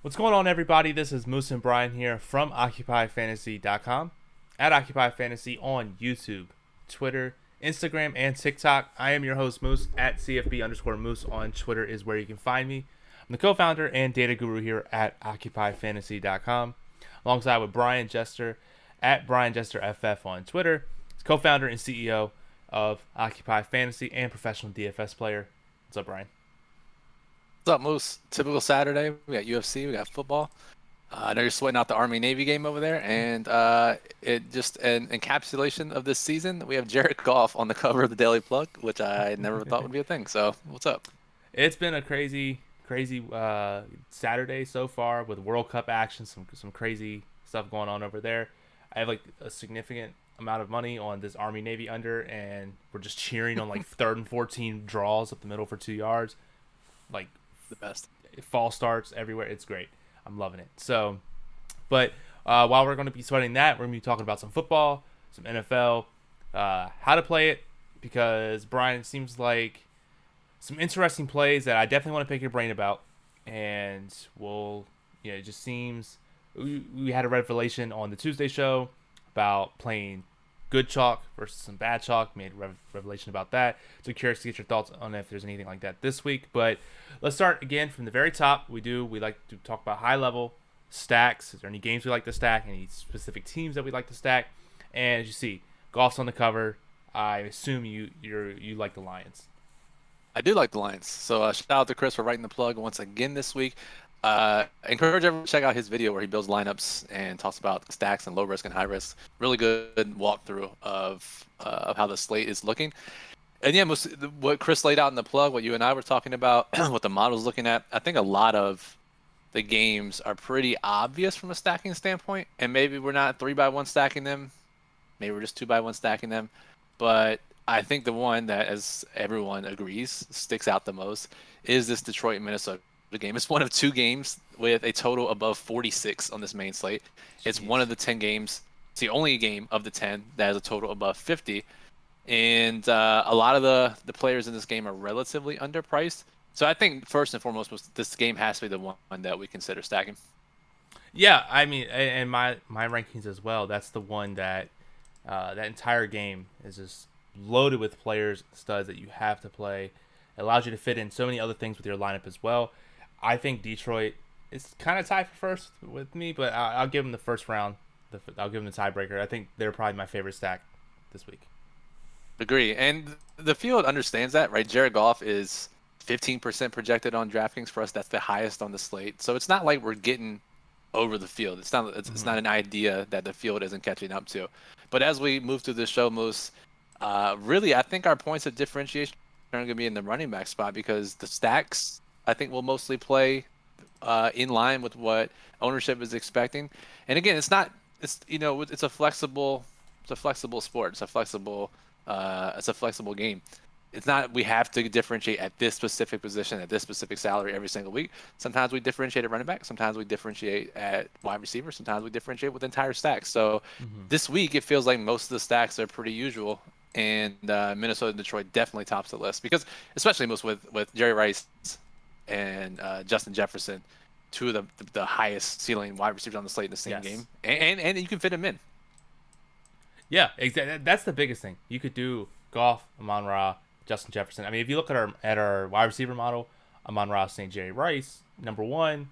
What's going on, everybody? This is Moose and Brian here from OccupyFantasy.com, at OccupyFantasy on YouTube, Twitter, Instagram, and TikTok. I am your host, Moose, at CFB_Moose on Twitter is where you can find me. I'm the co-founder and data guru here at OccupyFantasy.com, alongside with Brian Jester, at BrianJesterFF on Twitter. He's co-founder and CEO of Occupy Fantasy and professional DFS player. What's up, Brian? What's up, Moose? Typical Saturday. We got UFC, we got football. I know you're sweating out the Army-Navy game over there, and it just an encapsulation of this season. We have Jared Goff on the cover of the Daily Plug, which I never thought would be a thing. So, what's up? It's been a crazy Saturday so far with World Cup action, some crazy stuff going on over there. I have like a significant amount of money on this Army Navy under, and we're just cheering on like third and 14 draws up the middle for 2 yards, like The best. false starts everywhere. It's great. I'm loving it. So, but while we're going to be sweating that, we're going to be talking about some football, some NFL, how to play it, because Brian, it seems like some interesting plays that I definitely want to pick your brain about. And it just seems we had a revelation on the Tuesday show about playing good chalk versus some bad chalk. Made a revelation about that. So curious to get your thoughts on if there's anything like that this week. But let's start again from the very top. We like to talk about high level stacks. Is there any games we like to stack? Any specific teams that we like to stack? And as you see, Golf's on the cover. I assume you like the Lions. I do like the Lions. So, shout out to Chris for writing the plug once again this week. I encourage everyone to check out his video where he builds lineups and talks about stacks and low risk and high risk. Really good walkthrough of how the slate is looking. And yeah, what Chris laid out in the plug, what you and I were talking about, what the model's looking at, I think a lot of the games are pretty obvious from a stacking standpoint. And maybe we're not 3x1 stacking them. Maybe we're just 2x1 stacking them. But I think the one that, as everyone agrees, sticks out the most is this Detroit-Minnesota game. It's one of 2 games with a total above 46 on this main slate. It's one of the 10 games. It's the only game of the 10 that has a total above 50. And a lot of the players in this game are relatively underpriced. So I think first and foremost, this game has to be the one that we consider stacking. Yeah, I mean, and my rankings as well. That's the one that that entire game is just loaded with players, studs that you have to play. It allows you to fit in so many other things with your lineup as well. I think Detroit is kind of tied for first with me, but I'll give them the first round. I'll give them the tiebreaker. I think they're probably my favorite stack this week. Agree. And the field understands that, right? Jared Goff is 15% projected on DraftKings for us. That's the highest on the slate. So it's not like we're getting over the field. It's not an idea that the field isn't catching up to. But as we move through this show, Moose, really, I think our points of differentiation are going to be in the running back spot, because the stacks, I think, will mostly play in line with what ownership is expecting. And again, it's a flexible sport. It's a flexible game. It's not we have to differentiate at this specific position, at this specific salary every single week. Sometimes we differentiate at running back. Sometimes we differentiate at wide receiver. Sometimes we differentiate with entire stacks. So this week, it feels like most of the stacks are pretty usual. And Minnesota and Detroit definitely tops the list, because especially most with Jerry Rice and Justin Jefferson, 2 of the highest ceiling wide receivers on the slate in the same game. And you can fit them in. Yeah, exactly. That's the biggest thing. You could do Goff, Amon-Ra, Justin Jefferson. I mean, if you look at our wide receiver model, Amon-Ra, St. Jerry Rice, number 1,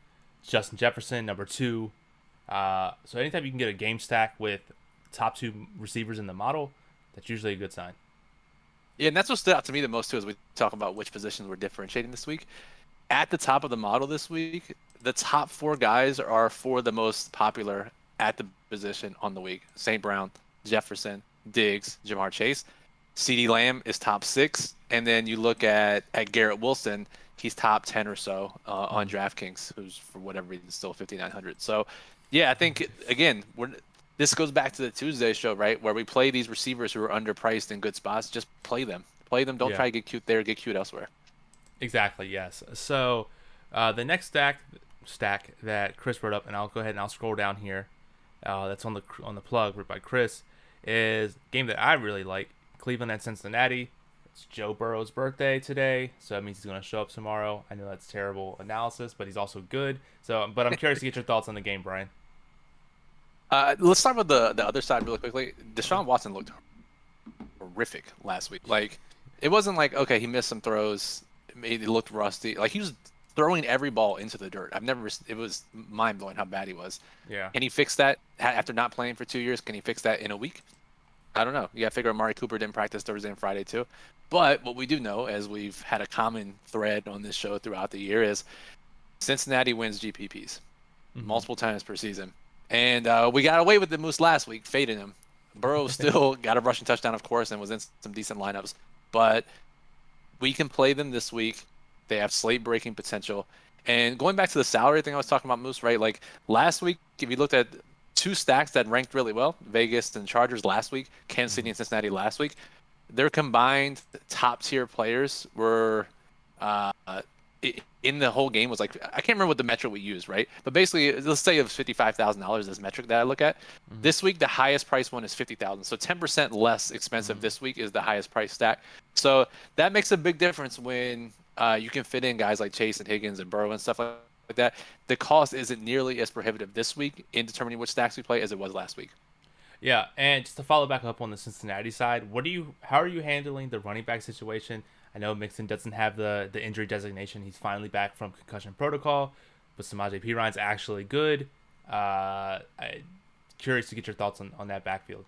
Justin Jefferson, number 2. So anytime you can get a game stack with top 2 receivers in the model, that's usually a good sign. Yeah, and that's what stood out to me the most too, as we talk about which positions we're differentiating this week. At the top of the model this week, the top 4 guys are 4 of the most popular at the position on the week. St. Brown, Jefferson, Diggs, Jamar Chase. CeeDee Lamb is top 6, and then you look at Garrett Wilson, he's top 10 or so on DraftKings, who's for whatever reason still 5,900. So, yeah, I think again this goes back to the Tuesday show, right, where we play these receivers who are underpriced in good spots. Just play them. Don't try to get cute there, get cute elsewhere. Exactly. Yes. So the next stack that Chris wrote up, and I'll go ahead and I'll scroll down here. That's on the plug written by Chris, is a game that I really like. Cleveland at Cincinnati. it's Joe Burrow's birthday today, so that means he's going to show up tomorrow. I know that's terrible analysis, but he's also good. So, but I'm curious to get your thoughts on the game, Brian. Let's start with the other side really quickly. Deshaun Watson looked horrific last week. Like, it wasn't like, okay, he missed some throws, he looked rusty. Like, he was throwing every ball into the dirt. It was mind blowing how bad he was. Yeah. Can he fix that after not playing for 2 years? Can he fix that in a week? I don't know. You got to figure Amari Cooper didn't practice Thursday and Friday too. But what we do know, as we've had a common thread on this show throughout the year, is Cincinnati wins GPPs multiple times per season. And we got away with the Moose last week, fading him. Burrow still got a rushing touchdown, of course, and was in some decent lineups. But we can play them this week. They have slate-breaking potential. And going back to the salary thing I was talking about, Moose, right? Like last week, if you looked at two stacks that ranked really well, Vegas and Chargers last week, Kansas City and Cincinnati last week, their combined top-tier players were in the whole game was like, I can't remember what the metric we used, right? But basically, let's say it was $55,000 this metric that I look at. This week, the highest price one is $50,000. So 10% less expensive this week is the highest price stack. So that makes a big difference when you can fit in guys like Chase and Higgins and Burrow and stuff like that. The cost isn't nearly as prohibitive this week in determining which stacks we play as it was last week. Yeah, and just to follow back up on the Cincinnati side, how are you handling the running back situation? I know Mixon doesn't have the injury designation. He's finally back from concussion protocol, but Samaje Perine's actually good. I'm curious to get your thoughts on that backfield.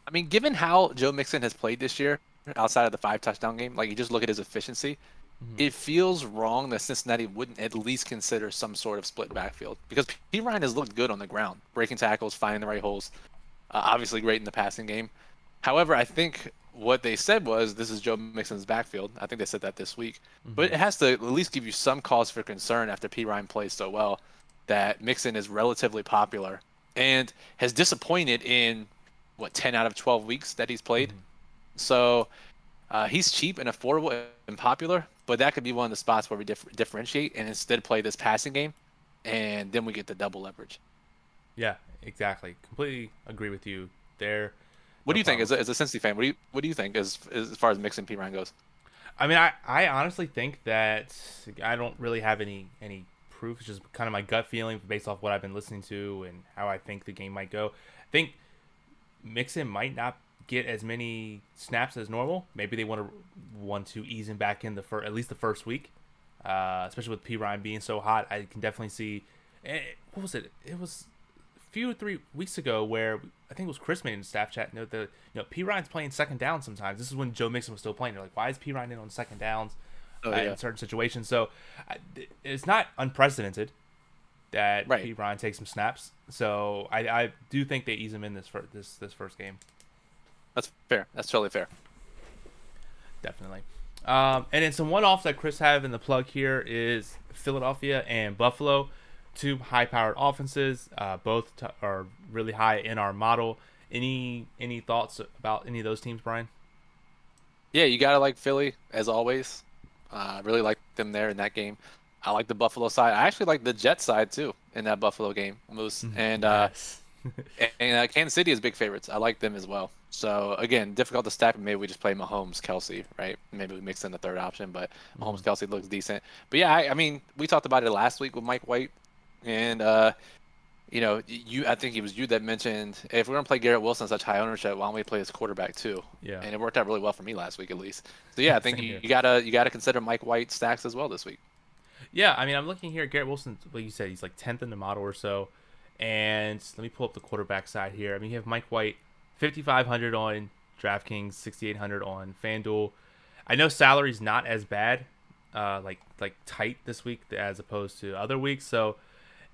I mean, given how Joe Mixon has played this year, outside of the 5-touchdown game, like you just look at his efficiency, it feels wrong that Cincinnati wouldn't at least consider some sort of split backfield, because Perine has looked good on the ground, breaking tackles, finding the right holes, obviously great in the passing game. However, I think what they said was this is Joe Mixon's backfield. I think they said that this week. But it has to at least give you some cause for concern after Perine plays so well that Mixon is relatively popular and has disappointed in, 10 out of 12 weeks that he's played. So he's cheap and affordable and popular, but that could be one of the spots where we differentiate and instead play this passing game, and then we get the double leverage. Yeah, exactly. Completely agree with you there. What do you think as a Cincy fan? What do you think as far as Mixon Perine goes? I mean, I honestly think that I don't really have any proof. It's just kind of my gut feeling based off what I've been listening to and how I think the game might go. I think Mixon might not get as many snaps as normal. Maybe they want to ease him back in at least the first week, especially with Perine being so hot. I can definitely see. What was it? It was 3 weeks ago where I think it was Chris made in the staff chat note that Perine's playing second down sometimes. This is when Joe Mixon was still playing. They're like, why is Perine in on second downs in certain situations? So it's not unprecedented that Perine takes some snaps. So I do think they ease him in this first game. That's fair. That's totally fair. Definitely. And then some one-offs that Chris have in the plug here is Philadelphia and Buffalo. Two high-powered offenses, both are really high in our model. Any thoughts about any of those teams, Brian? Yeah, you gotta like Philly as always. Really like them there in that game. I like the Buffalo side. I actually like the Jets side too in that Buffalo game, Moose. And and Kansas City is big favorites. I like them as well. So again, difficult to stack. Maybe we just play Mahomes, Kelsey, right? Maybe we mix in the third option, but Mahomes, Kelsey looks decent. But yeah, I mean, we talked about it last week with Mike White. And I think it was you that mentioned if we're gonna play Garrett Wilson such high ownership, why don't we play his quarterback too? Yeah. And it worked out really well for me last week at least. So yeah, I think you gotta consider Mike White stacks as well this week. Yeah, I mean, I'm looking here. Garrett Wilson, like you said, he's like 10th in the model or so. And let me pull up the quarterback side here. I mean, you have Mike White, 5,500 on DraftKings, 6,800 on FanDuel. I know salary's not as bad, like tight this week as opposed to other weeks, so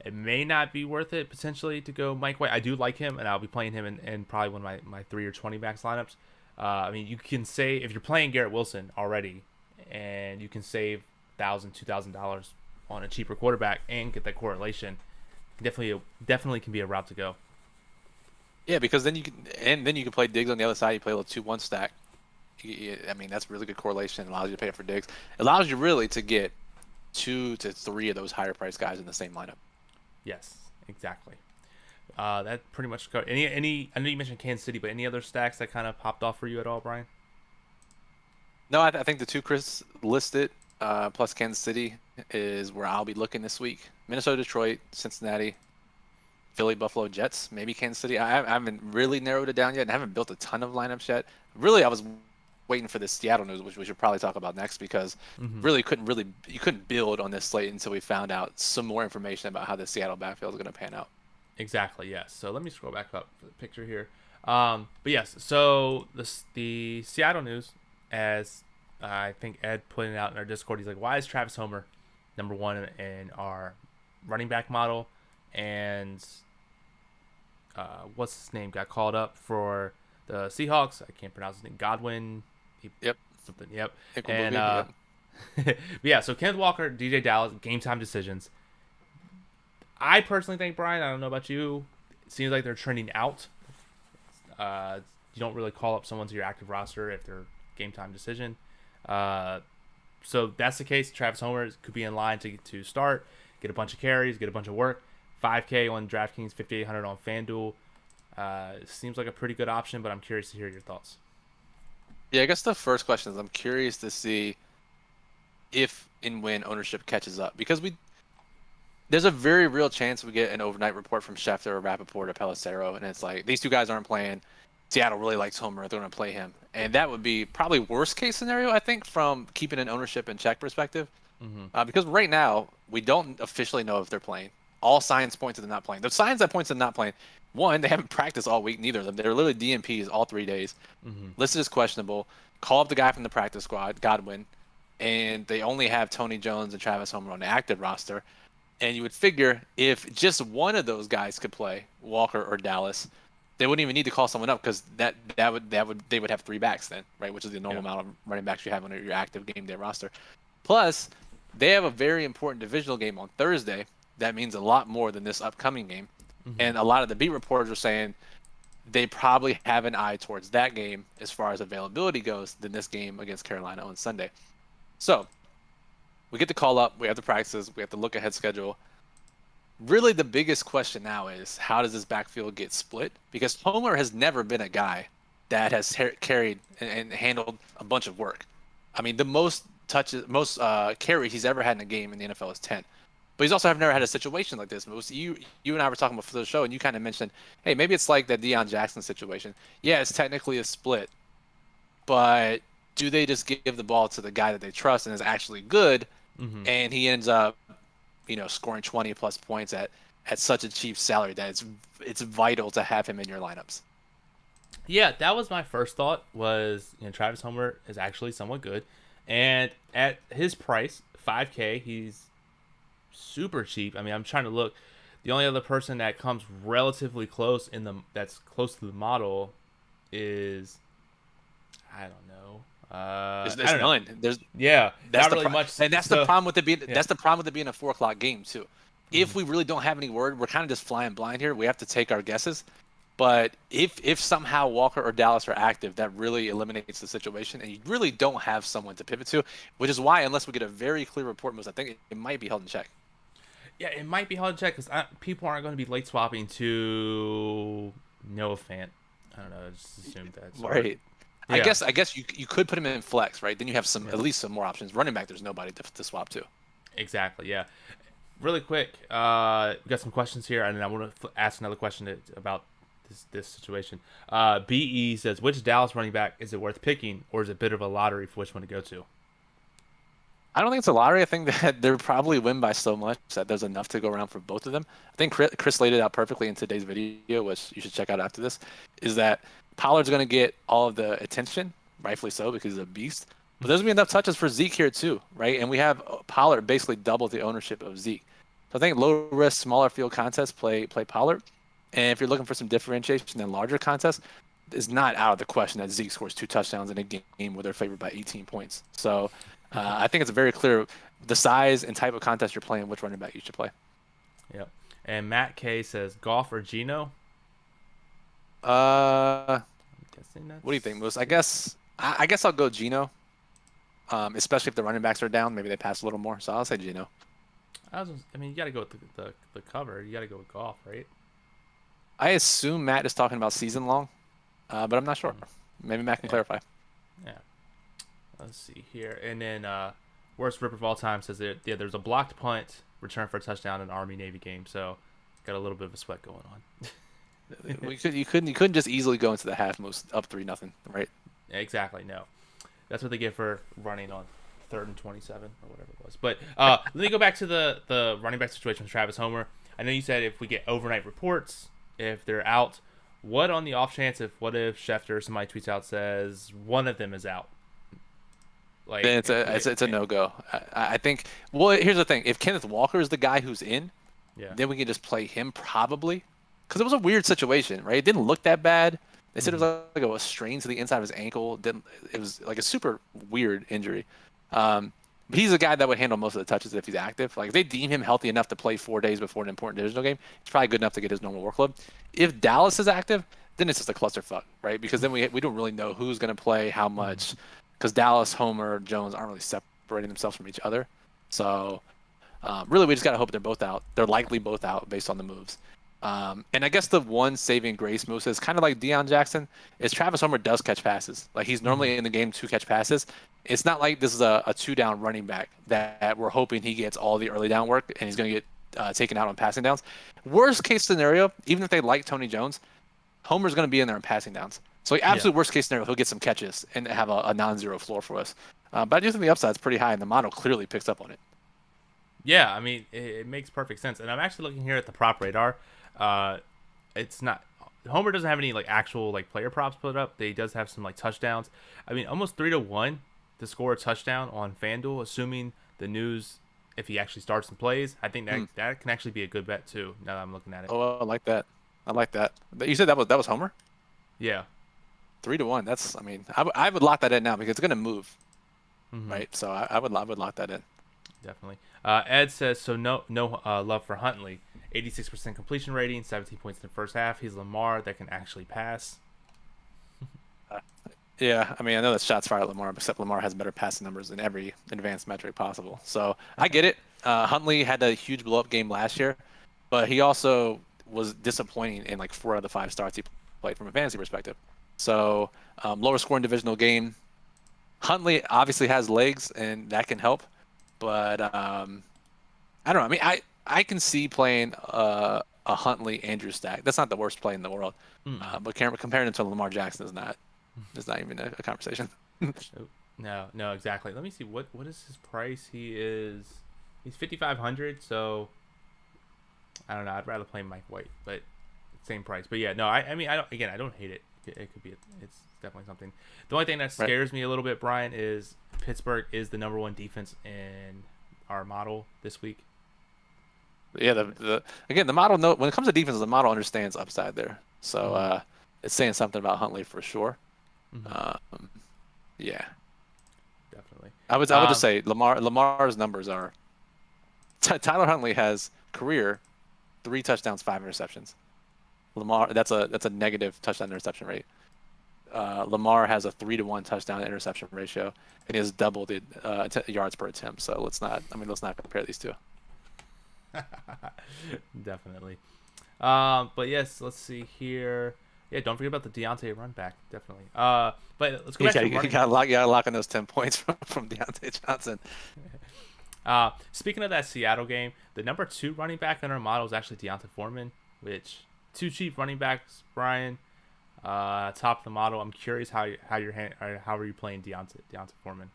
it may not be worth it potentially to go Mike White. I do like him, and I'll be playing him in probably one of my 3 or 20 max lineups. I mean, you can say if you're playing Garrett Wilson already, and you can save $1,000, $2,000 on a cheaper quarterback and get that correlation, definitely can be a route to go. Yeah, because then you can play Diggs on the other side. You play a little 2-1 stack. I mean, that's really good correlation. It allows you to pay for Diggs. It allows you really to get 2 to 3 of those higher priced guys in the same lineup. Yes, exactly. That pretty much covered. Any? I know you mentioned Kansas City, but any other stacks that kind of popped off for you at all, Brian? No, I think the two Chris listed plus Kansas City is where I'll be looking this week. Minnesota, Detroit, Cincinnati, Philly, Buffalo, Jets, maybe Kansas City. I haven't really narrowed it down yet and haven't built a ton of lineups yet. Really, I was waiting for the Seattle news, which we should probably talk about next, because Mm-hmm. you couldn't build on this slate until we found out some more information about how the Seattle backfield is going to pan out. Exactly. Yes. So let me scroll back up for the picture here. But yes. So the Seattle news, as I think Ed put it out in our Discord, he's like, "Why is Travis Homer number one in our running back model?" And what's his name got called up for the Seahawks? I can't pronounce his name. Godwin. Yep. Something. Yep. Pickle And movie, yep. but yeah. So Kenneth Walker, DJ Dallas, game time decisions. I personally think, Brian, I don't know about you, it seems like they're trending out. You don't really call up someone to your active roster if they're game time decision. So that's the case. Travis Homer could be in line to start, get a bunch of carries, get a bunch of work. 5K on DraftKings, 5,800 on FanDuel. Seems like a pretty good option, but I'm curious to hear your thoughts. Yeah, I guess the first question is I'm curious to see if and when ownership catches up, because there's a very real chance we get an overnight report from Schefter or Rappaport or Pelissero, and it's like, these two guys aren't playing. Seattle really likes Homer. They're going to play him. And that would be probably worst case scenario, I think, from keeping an ownership and check perspective. Mm-hmm. Because right now, we don't officially know if they're playing. All signs point to them not playing. The signs that point to them not playing, one, they haven't practiced all week, neither of them. They're literally DNPs all 3 days. Mm-hmm. Listed as questionable. Call up the guy from the practice squad, Godwin, and they only have Tony Jones and Travis Homer on the active roster. And you would figure if just one of those guys could play, Walker or Dallas, they wouldn't even need to call someone up, because they would have 3 backs then, right? Which is the normal amount of running backs you have on your active game day roster. Plus, they have a very important divisional game on Thursday. That means a lot more than this upcoming game. Mm-hmm. And a lot of the beat reporters are saying they probably have an eye towards that game as far as availability goes than this game against Carolina on Sunday. So we get to call up, we have the practices, we have to look ahead schedule. Really, the biggest question now is, how does this backfield get split? Because Homer has never been a guy that has carried and handled a bunch of work. I mean, the most carries he's ever had in a game in the NFL is 10. But he's also never had a situation like this. You and I were talking before the show, and you kind of mentioned, hey, maybe it's like that Deion Jackson situation. Yeah, it's technically a split, but do they just give the ball to the guy that they trust and is actually good, Mm-hmm. and he ends up, scoring 20 plus points at such a cheap salary that it's vital to have him in your lineups? Yeah, that was my first thought. Was Travis Homer is actually somewhat good, and at his price, 5K, he's super cheap. I mean, I'm trying to look. The only other person that comes relatively close that's close to the model is, I don't know. There's I don't none. know. Yeah, That's not really much. and that's So, the problem with it being. yeah. That's the problem with it being a 4 o'clock game too. If we really don't have any word, we're kind of just flying blind here. We have to take our guesses. But if somehow Walker or Dallas are active, that really eliminates the situation, and you really don't have someone to pivot to, which is why, unless we get a very clear report, I think it might be held in check. Yeah, it might be hard to check because people aren't going to be late swapping to Noah Fant. I don't know. I just assumed that. Right. Yeah. I guess you could put him in flex, right? Then you have at least some more options. Running back, there's nobody to swap to. Exactly. Yeah. Really quick, we got some questions here, and then I want to ask another question about this situation. BE says, which Dallas running back is it worth picking, or is it a bit of a lottery for which one to go to? I don't think it's a lottery. I think that they'll probably win by so much that there's enough to go around for both of them. I think Chris laid it out perfectly in today's video, which you should check out after this, is that Pollard's going to get all of the attention, rightfully so, because he's a beast. But there's going to be enough touches for Zeke here too, right? And we have Pollard basically double the ownership of Zeke. So I think low risk, smaller field contests play Pollard. And if you're looking for some differentiation in larger contests, it's not out of the question that Zeke scores 2 touchdowns in a game where they're favored by 18 points. So I think it's very clear the size and type of contest you're playing, which running back you should play. Yep. And Matt K says, Goff or Geno? I'm guessing that's... What do you think, Moose? I guess I'll go Geno. Especially if the running backs are down, maybe they pass a little more. So I'll say Geno. You got to go with the cover. You got to go with Goff, right? I assume Matt is talking about season long, but I'm not sure. Maybe Matt can clarify. Yeah. Let's see here. And then worst rip of all time says that there's a blocked punt return for a touchdown in an Army Navy game. So got a little bit of a sweat going on. You couldn't just easily go into the half most up 3-0, right? Exactly. No, that's what they get for running on 3rd and 27 or whatever it was. But let me go back to the running back situation with Travis Homer. I know you said if we get overnight reports, if they're out, what on the off chance what if Schefter, somebody tweets out, says one of them is out? Like then it's a no-go. I think. Well, here's the thing: if Kenneth Walker is the guy who's in, then we can just play him probably, because it was a weird situation, right? It didn't look that bad. They said it was like a strain to the inside of his ankle. It was like a super weird injury. But he's a guy that would handle most of the touches if he's active. Like if they deem him healthy enough to play 4 days before an important divisional game, he's probably good enough to get his normal workload. If Dallas is active, then it's just a clusterfuck, right? Because then we don't really know who's going to play how much, because Dallas, Homer, Jones aren't really separating themselves from each other. So really we just got to hope they're both out. They're likely both out based on the moves. And I guess the one saving grace, Moose, is kind of like Deion Jackson, is Travis Homer does catch passes. Like he's normally in the game to catch passes. It's not like this is a 2-down running back that we're hoping he gets all the early down work and he's going to get taken out on passing downs. Worst case scenario, even if they like Tony Jones, Homer's going to be in there on passing downs. So absolute worst case scenario, he'll get some catches and have a non-zero floor for us. But I do think the upside's pretty high and the model clearly picks up on it. Yeah, I mean, it makes perfect sense. And I'm actually looking here at the prop radar. It's not Homer doesn't have any like actual like player props put up. He does have some like touchdowns. I mean, almost 3-1 to score a touchdown on FanDuel, assuming the news if he actually starts and plays. I think that can actually be a good bet too. Now that I'm looking at it. Oh, I like that. You said that was Homer? Yeah. 3-1. That's. I mean, I would lock that in now because it's going to move, right? So I would lock that in. Definitely. Ed says so. No love for Huntley. 86% completion rating, 17 points in the first half. He's Lamar that can actually pass. Yeah, I mean, I know that shots fired at Lamar, except Lamar has better passing numbers in every advanced metric possible. So I get it. Huntley had a huge blow-up game last year, but he also was disappointing in like 4 out of the 5 starts he played from a fantasy perspective. So lower scoring divisional game. Huntley obviously has legs, and that can help. But I don't know. I mean, I can see playing a Huntley Andrew stack. That's not the worst play in the world. But comparing him to Lamar Jackson is not even a conversation. No, exactly. Let me see what is his price. He's 5,500. So I don't know. I'd rather play Mike White, but same price. But yeah, no. I mean, I don't hate it. It could be. It's definitely something. The only thing that scares me a little bit, Brian, is Pittsburgh is the number 1 defense in our model this week. Yeah, the model. When it comes to defense, the model understands upside there. So it's saying something about Huntley for sure. Yeah, definitely. I would just say Lamar's numbers are. Tyler Huntley has career 3 touchdowns, 5 interceptions. Lamar, that's a negative touchdown interception rate. Lamar has a 3-1 touchdown interception ratio, and he has double the yards per attempt. So let's not compare these two. Definitely. But yes, let's see here. Yeah, don't forget about the Deontay run back. Definitely. But let's go back to you gotta lock in those 10 points from Deontay Johnson. Speaking of that Seattle game, the number 2 running back in our model is actually Deontay Foreman, which 2 cheap running backs, Brian. Top of the model. I'm curious how are you playing Deontay Foreman?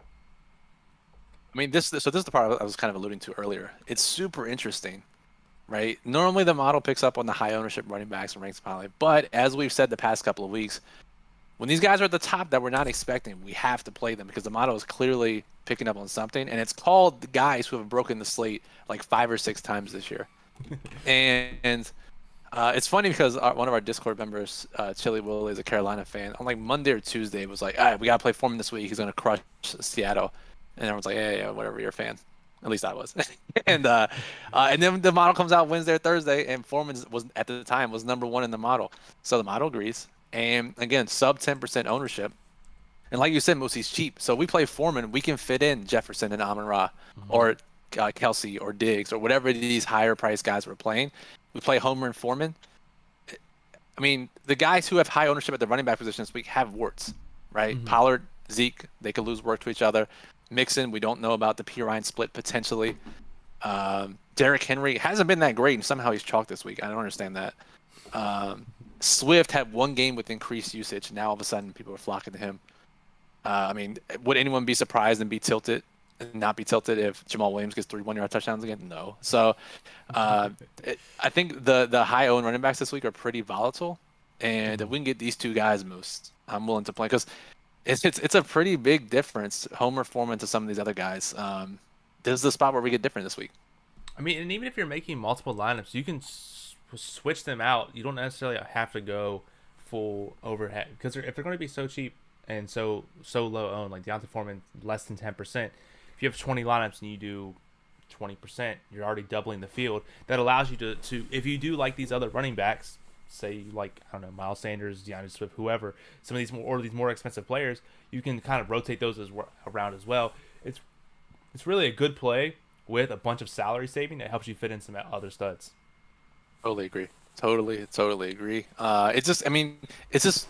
I mean, this is the part I was kind of alluding to earlier. It's super interesting, right? Normally the model picks up on the high ownership running backs and ranks them highly, but as we've said the past couple of weeks, when these guys are at the top that we're not expecting, we have to play them because the model is clearly picking up on something, and it's called the guys who have broken the slate like 5 or 6 times this year. and it's funny because one of our Discord members, Chili Willie, is a Carolina fan. On like Monday or Tuesday, was like, all right, we got to play Foreman this week. He's going to crush Seattle. And everyone's like, yeah, whatever, you're a fan. At least I was. and then the model comes out Wednesday or Thursday, and Foreman was at the time was number 1 in the model. So the model agrees. And again, sub 10% ownership. And like you said, Moosey's cheap. So we play Foreman, we can fit in Jefferson and Amon-Ra or Kelsey or Diggs or whatever these higher price guys we're playing. We play Homer and Foreman. I mean, the guys who have high ownership at the running back position this week have warts, right? Pollard Zeke, they could lose work to each other. Mixon, we don't know about the P. Ryan split potentially. Derrick Henry hasn't been that great, and somehow he's chalked this week. I don't understand that. Swift had one game with increased usage. Now all of a sudden people are flocking to him. I mean, would anyone be surprised and be tilted and not be tilted if Jamal Williams gets 3 1-yard touchdowns again? No. So I think the high owned running backs this week are pretty volatile. And if we can get these two guys most, I'm willing to play because it's a pretty big difference. Homer Foreman to some of these other guys. This is the spot where we get different this week. I mean, and even if you're making multiple lineups, you can switch them out. You don't necessarily have to go full overhead because if they're going to be so cheap and so low owned, like Deontay Foreman, less than 10%. If you have 20 lineups and you do 20%, you're already doubling the field. That allows you to if you do like these other running backs, say you like, I don't know, Miles Sanders, DeAndre Swift, whoever, some of these more expensive players, you can kind of rotate those around as well. It's really a good play with a bunch of salary saving that helps you fit in some other studs. Totally agree. Totally agree. It's just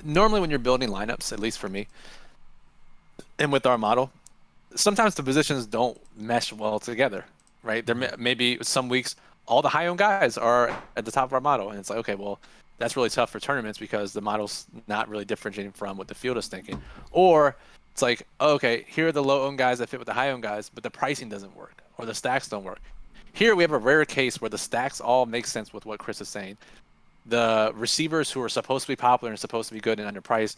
normally when you're building lineups, at least for me, and with our model, sometimes the positions don't mesh well together, right? There may be some weeks all the high-owned guys are at the top of our model, and it's like, okay, well, that's really tough for tournaments because the model's not really differentiating from what the field is thinking. Or it's like, okay, here are the low-owned guys that fit with the high-owned guys, but the pricing doesn't work or the stacks don't work. Here we have a rare case where the stacks all make sense with what Chris is saying. The receivers who are supposed to be popular and supposed to be good and underpriced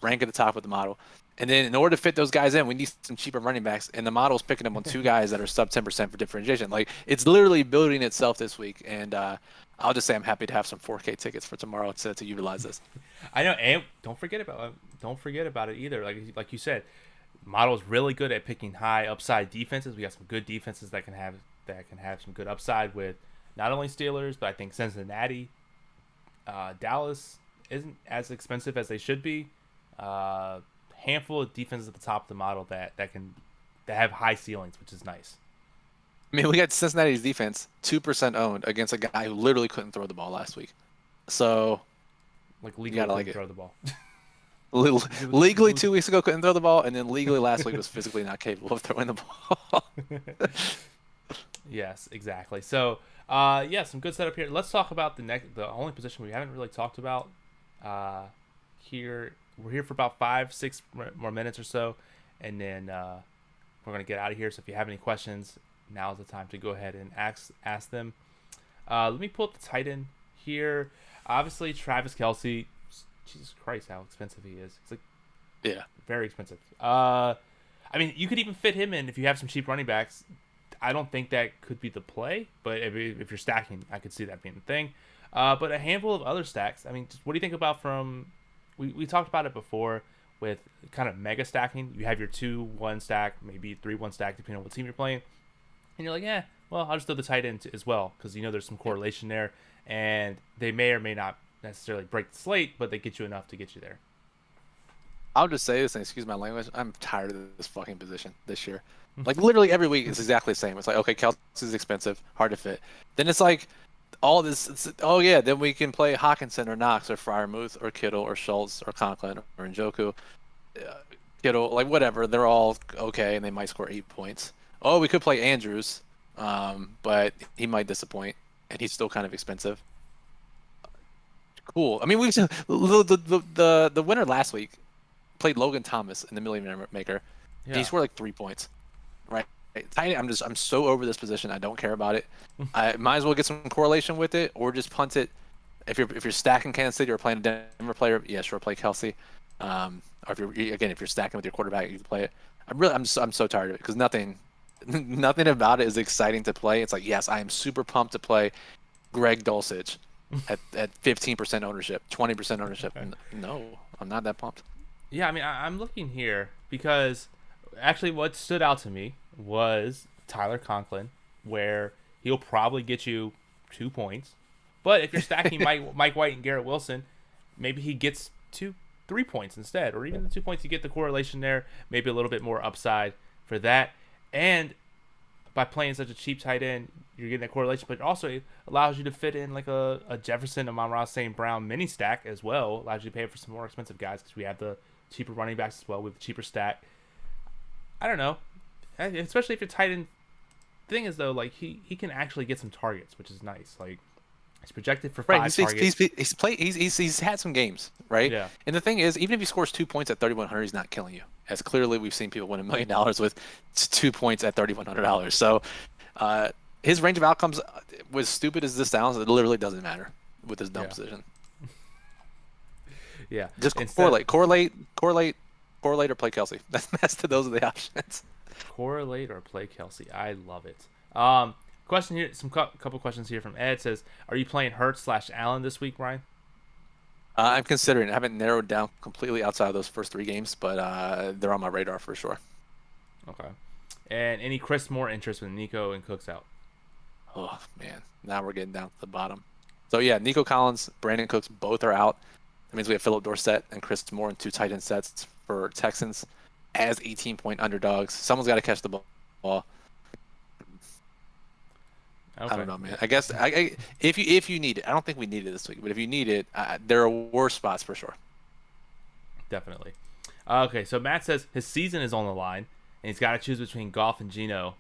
rank at the top of the model. And then in order to fit those guys in, we need some cheaper running backs. And the model's picking up on 2 guys that are sub 10% for differentiation. Like, it's literally building itself this week. And I'll just say I'm happy to have some 4K tickets for tomorrow to utilize this. I know, and don't forget about it either. Like you said, model's really good at picking high upside defenses. We got some good defenses that can have some good upside with not only Steelers, but I think Cincinnati, Dallas isn't as expensive as they should be. Handful of defenses at the top of the model that have high ceilings, which is nice. I mean, we got Cincinnati's defense 2% owned against a guy who literally couldn't throw the ball last week. So, like legally couldn't throw the ball. Legally 2 weeks ago couldn't throw the ball, and then legally last week was physically not capable of throwing the ball. Yes, exactly. So, some good setup here. Let's talk about the only position we haven't really talked about here. We're here for about 5-6 more minutes or so, and then we're going to get out of here. So if you have any questions, now is the time to go ahead and ask them. Let me pull up the tight end here. Obviously, Travis Kelce. Jesus Christ, how expensive he is. It's very expensive. I mean, you could even fit him in if you have some cheap running backs. I don't think that could be the play, but if you're stacking, I could see that being the thing. But a handful of other stacks. I mean, what do you think about from... We talked about it before with kind of mega stacking. You have your 2-1 stack, maybe 3-1 stack, depending on what team you're playing. And you're like, well, I'll just throw the tight end as well because there's some correlation there. And they may or may not necessarily break the slate, but they get you enough to get you there. I'll just say this, and excuse my language, I'm tired of this fucking position this year. Like, literally every week it's exactly the same. It's like, okay, Kelsey's expensive, hard to fit. Then it's like, all this, then we can play Hawkinson or Knox or Freiermuth or Kittle or Schultz or Conklin or Njoku. Kittle, like whatever, they're all okay and they might score 8 points. Oh, we could play Andrews, but he might disappoint and he's still kind of expensive. Cool. I mean, the winner last week played Logan Thomas in the Millionaire Maker. Yeah. And he scored like 3 points, right? I'm so over this position. I don't care about it. I might as well get some correlation with it, or just punt it. If you're stacking Kansas City or playing a Denver player, yeah, sure, play Kelce. Or if you're stacking with your quarterback, you can play it. I'm so tired of it because nothing about it is exciting to play. It's like, yes, I am super pumped to play Greg Dulcich at 15% ownership, 20% ownership. No, I'm not that pumped. Yeah, I mean, I'm looking here because actually what stood out to me was Tyler Conklin, where he'll probably get you 2 points. But if you're stacking Mike White and Garrett Wilson, maybe he gets 2-3 points instead. Or even the 2 points, you get the correlation there, maybe a little bit more upside for that. And by playing such a cheap tight end, you're getting that correlation, but it also allows you to fit in like a Jefferson, Amon-Ra St. Brown mini stack as well. Allows you to pay for some more expensive guys because we have the cheaper running backs as well with a cheaper stack. I don't know, especially if you're tight end. The thing is though, like he can actually get some targets, which is nice. Like he's projected for 5 targets. He's had some games, right? Yeah. And the thing is, even if he scores 2 points at 3,100, he's not killing you. As clearly we've seen people win $1 million with 2 points at $3,100. So his range of outcomes, as stupid as this sounds, it literally doesn't matter with his dumb position. Yeah. Just correlate, or play Kelsey. Those are the options. Correlate or play Kelsey. I love it. Question here. Couple questions here from Ed. Says, are you playing Hurts/Allen this week, Ryan? I'm considering. I haven't narrowed down completely outside of those first 3 games, but they're on my radar for sure. Okay. And any Chris Moore interest with Nico and Cooks out? Oh man, now we're getting down to the bottom. So yeah, Nico Collins, Brandon Cooks, both are out. That means we have Phillip Dorsett and Chris Moore in 2 tight end sets for Texans as 18-point underdogs. Someone's got to catch the ball. Okay. I don't know, man. I guess if you need it, I don't think we need it this week, but if you need it, there are worse spots for sure. Definitely. Okay, so Matt says his season is on the line, and he's got to choose between Goff and Geno.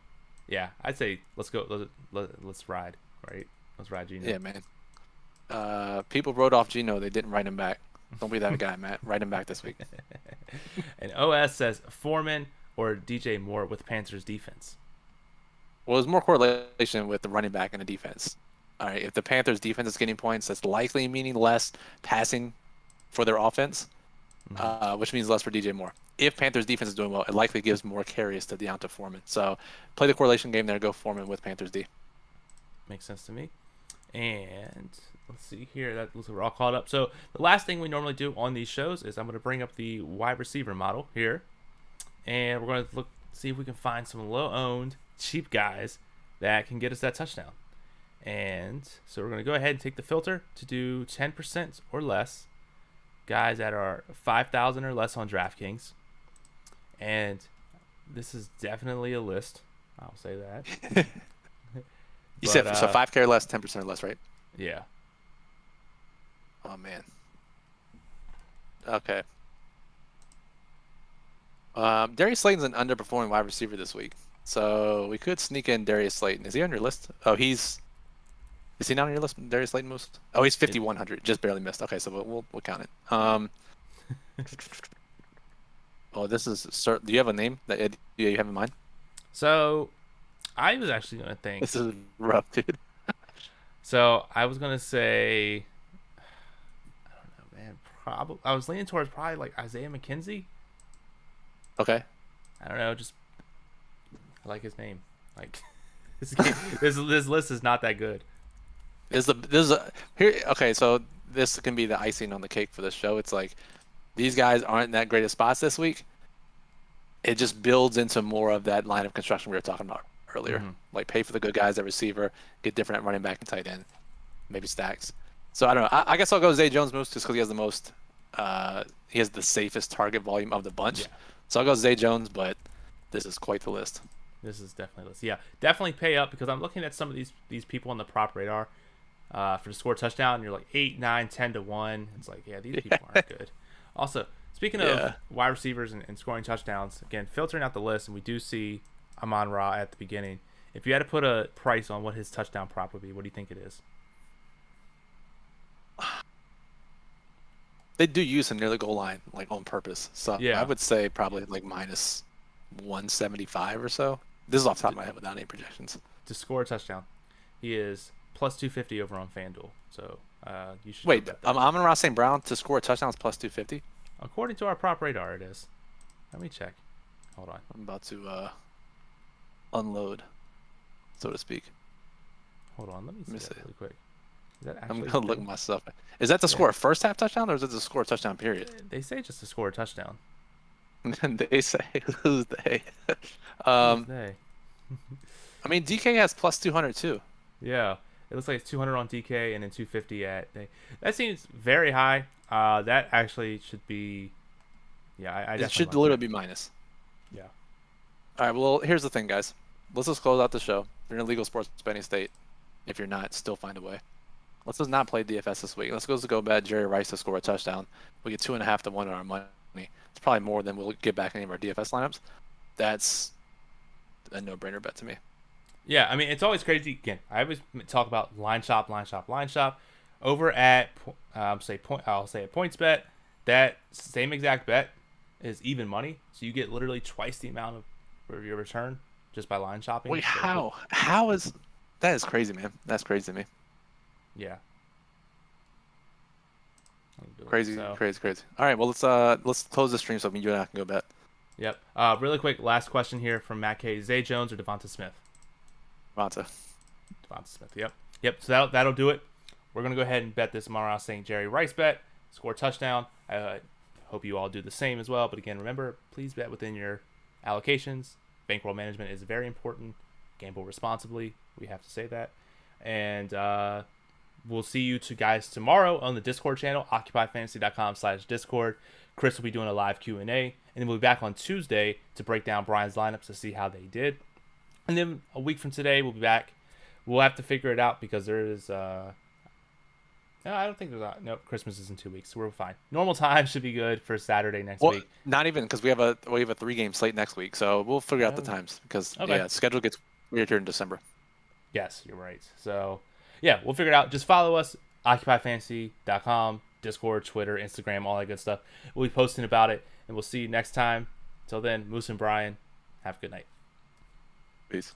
Yeah, I'd say let's go. Let's ride, right? Let's ride Geno. Yeah, man. People wrote off Geno. They didn't write him back. Don't be that guy, Matt. Write him back this week. And OS says Foreman or DJ Moore with Panthers defense. Well, there's more correlation with the running back and the defense. All right, if the Panthers defense is getting points, that's likely meaning less passing for their offense, which means less for DJ Moore. If Panthers defense is doing well, it likely gives more carries to Deonta Foreman. So play the correlation game there. Go Foreman with Panthers D. Makes sense to me. And let's see here. That looks like we're all caught up. So the last thing we normally do on these shows is I'm going to bring up the wide receiver model here, and we're going to see if we can find some low-owned, cheap guys that can get us that touchdown. And so we're going to go ahead and take the filter to do 10% or less guys that are 5,000 or less on DraftKings. And this is definitely a list. I'll say that. You said so 5K or less, 10% or less, right? Yeah. Oh man. Okay. Darius Slayton's an underperforming wide receiver this week, so we could sneak in Darius Slayton. Is he on your list? Oh, is he not on your list? Darius Slayton moves? Oh, he's 5,100, just barely missed. Okay, so we'll count it. Oh, this is. Sir, do you have a name that you have in mind? So, I was actually gonna think. This is rough, dude. So I was gonna say, I don't know, man. Probably I was leaning towards probably like Isaiah McKenzie. Okay. I don't know, just I like his name. Like this list is not that good. Okay, so this can be the icing on the cake for this show. It's like these guys aren't in that great of spots this week. It just builds into more of that line of construction we were talking about earlier. Mm-hmm. Like pay for the good guys at receiver, get different at running back and tight end, maybe stacks. So I don't know. I guess I'll go Zay Jones most just because he has the most. He has the safest target volume of the bunch. Yeah. So I'll go Zay Jones, but this is quite the list. This is definitely a list. Yeah, definitely pay up because I'm looking at some of these people on the prop radar for to score a touchdown. And you're like 8, 9, 10 to 1. It's like, yeah, these people aren't good. Also, speaking of wide receivers and scoring touchdowns, again, filtering out the list, and we do see Amon-Ra at the beginning. If you had to put a price on what his touchdown prop would be, what do you think it is? They do use him near the goal line, like on purpose. So yeah. I would say probably like minus 175 or so. This is off the top of my head without any projections. To score a touchdown, he is plus 250 over on FanDuel. So you should. Wait, Amon-Ra St. Brown to score a touchdown is plus 250? According to our prop radar, it is. Let me check. Hold on. I'm about to unload, so to speak. Hold on. Let me see that really quick. Is that I'm gonna look myself. Is that to score a first half touchdown, or is it to score a touchdown period? They say just to score a touchdown. They say who's they? Who's they? I mean, DK has plus 200 too. Yeah, it looks like it's 200 on DK and then 250 at. That seems very high. That actually should be. Yeah, I it should literally be minus. Yeah. All right. Well, here's the thing, guys. Let's just close out the show. You're in a legal sports betting state. If you're not, still find a way. Let's just not play DFS this week. Let's go bet Jerry Rice to score a touchdown. We get 2.5 to 1 on our money. It's probably more than we'll get back in any of our DFS lineups. That's a no-brainer bet to me. Yeah, I mean, it's always crazy. Again, I always talk about line shop, line shop, line shop. Over at I'll say at PointsBet, that same exact bet is even money, so you get literally twice the amount of your return just by line shopping. Wait, how? How is that? Is crazy, man. That's crazy to me. Yeah. Crazy. All right, well let's close the stream so you and I can go bet. Yep. Really quick, last question here from Matt K. Zay Jones or Devonta Smith? Devonta Smith. Yep. So that'll do it. We're gonna go ahead and bet this Amon-Ra St. Jerry Rice bet. Score touchdown. I hope you all do the same as well. But again, remember, please bet within your allocations. Bankroll management is very important. Gamble responsibly. We have to say that. And we'll see you two guys tomorrow on the Discord channel, occupyfantasy.com/Discord. Chris will be doing a live Q&A. And then we'll be back on Tuesday to break down Brian's lineups to see how they did. And then a week from today, we'll be back. We'll have to figure it out because there is... No, I don't think there's not. No, Christmas is in 2 weeks, so we're fine. Normal time should be good for Saturday next week. Not even, because we have a 3-game slate next week, so we'll figure out the times because the schedule gets weird here in December. Yes, you're right. So yeah, we'll figure it out. Just follow us, occupyfantasy.com, Discord, Twitter, Instagram, all that good stuff. We'll be posting about it, and we'll see you next time. Till then, Moose and Brian, have a good night. Peace.